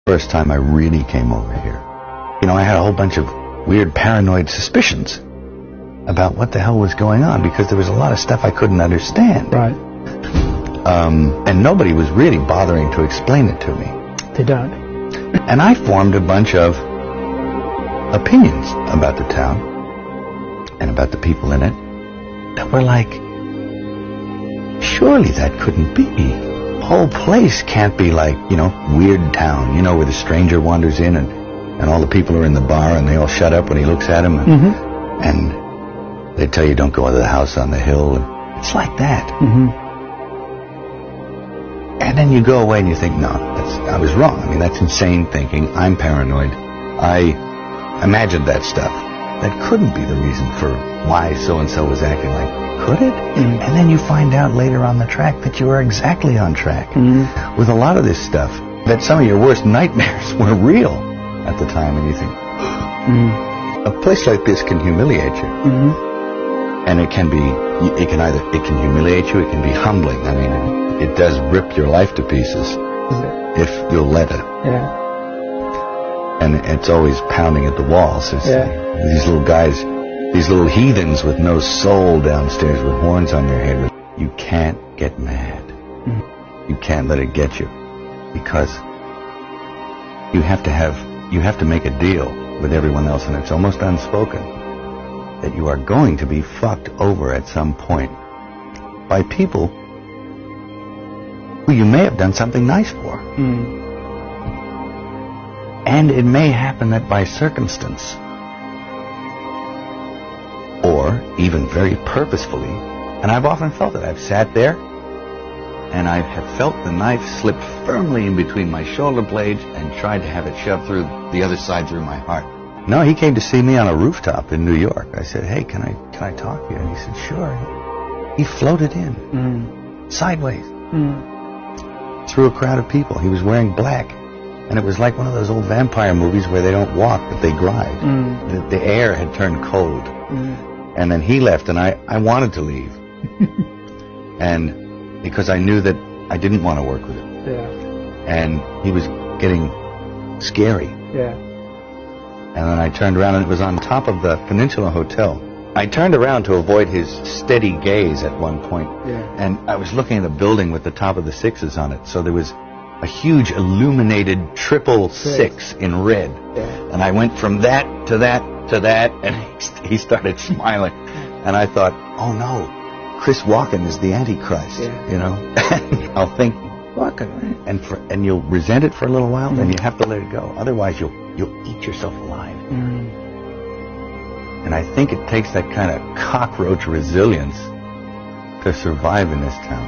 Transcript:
First time I really came over here. You know, I had a whole bunch of weird paranoid suspicions about what the hell was going on because there was a lot of stuff I couldn't understand. Right. And nobody was really bothering to explain it to me. They don't. And I formed a bunch of opinions about the town and about the people in it that were like, surely that couldn't be. The whole place can't be like, you know, Weird Town, you know, where the stranger wanders in and all the people are in the bar and they all shut up when he looks at them. And they tell you don't go into the house on the hill. And it's like that. And then you go away and you think, no, I was wrong. I mean, that's insane thinking. I'm paranoid. I imagined that stuff. That couldn't be the reason for why so-and-so was acting like, could it? And then you find out later on the track that you were exactly on track with a lot of this stuff, that some of your worst nightmares were real at the time. And you think, a place like this can humiliate you. And it can humiliate you, it can be humbling. I mean, it does rip your life to pieces if you'll let it. And it's always pounding at the walls. These little guys, these little heathens with no soul downstairs with horns on their head. You can't get mad. You can't let it get you, because you have to make a deal with everyone else, and it's almost unspoken that you are going to be fucked over at some point by people who you may have done something nice for. And it may happen that by circumstance, or even very purposefully, and I've often felt it. I've sat there, and I have felt the knife slip firmly in between my shoulder blades and tried to have it shoved through the other side through my heart. No, he came to see me on a rooftop in New York. I said, hey, can I talk to you? And he said, sure. He floated in, sideways, through a crowd of people. He was wearing black. And it was like one of those old vampire movies where they don't walk, but they glide. The air had turned cold. And then he left, and I wanted to leave. And because I knew that I didn't want to work with him. And he was getting scary. And then I turned around, and it was on top of the Peninsula Hotel. I turned around to avoid his steady gaze at one point. And I was looking at a building with the top of the sixes on it. So there was a huge illuminated 666 in red. And I went from that to that to that, and he started smiling. And I thought, oh no, Chris Walken is the Antichrist, you know? I'll think, Walken, and you'll resent it for a little while, and you have to let it go. Otherwise, you'll eat yourself alive. And I think it takes that kind of cockroach resilience to survive in this town.